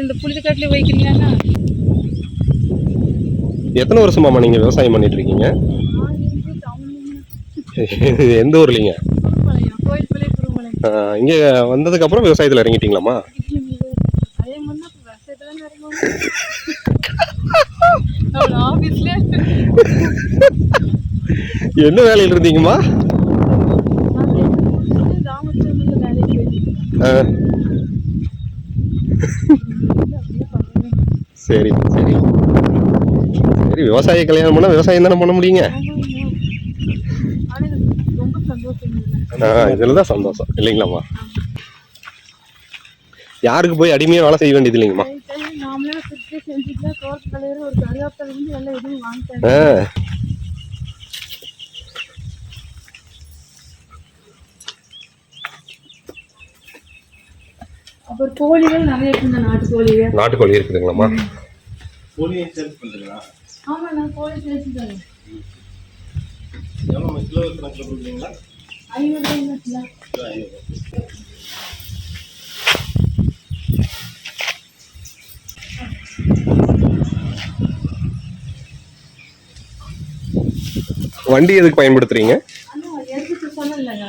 இந்த புளிதக்காட்டுல வைக்கிறீங்களா? எத்தனை வருஷமாமா நீங்க விவசாயம் பண்ணிட்டு இருக்கீங்க? எந்த ஊர்லீங்க? இங்க வந்ததுக்கு அப்புறம் விவசாயத்துல இறங்கிட்டீங்களாமா? என்ன வேலையில இருந்தீங்கம்மா? சரி சரி சரி. விவசாய கல்யாணம் பண்ணா விவசாயம் தானே பண்ண முடியுங்க. இதுலதான் சந்தோஷம் இல்லைங்களாம்மா? யாருக்கு போய் அடிமையா வேலை செய்ய வேண்டியது இல்லைங்கம்மா. அப்புறம் கோழிகள் நிறைய இருக்குங்க. நாட்டுக்கோழி இருக்குதுங்களாம்மா? கோழியை சேல்ஸ் பண்ணுறீங்களா? ஆமா, நான் கோழி சேல்ஸ் பண்ணுறேன். எவ்வளோ கிலோ கணக்கில் கொடுக்குறீங்களா? 500 கிலோ. வண்டி எதுக்கு பயன்படுத்துறீங்க? எடுத்து சொன்னேன் இல்லைங்க.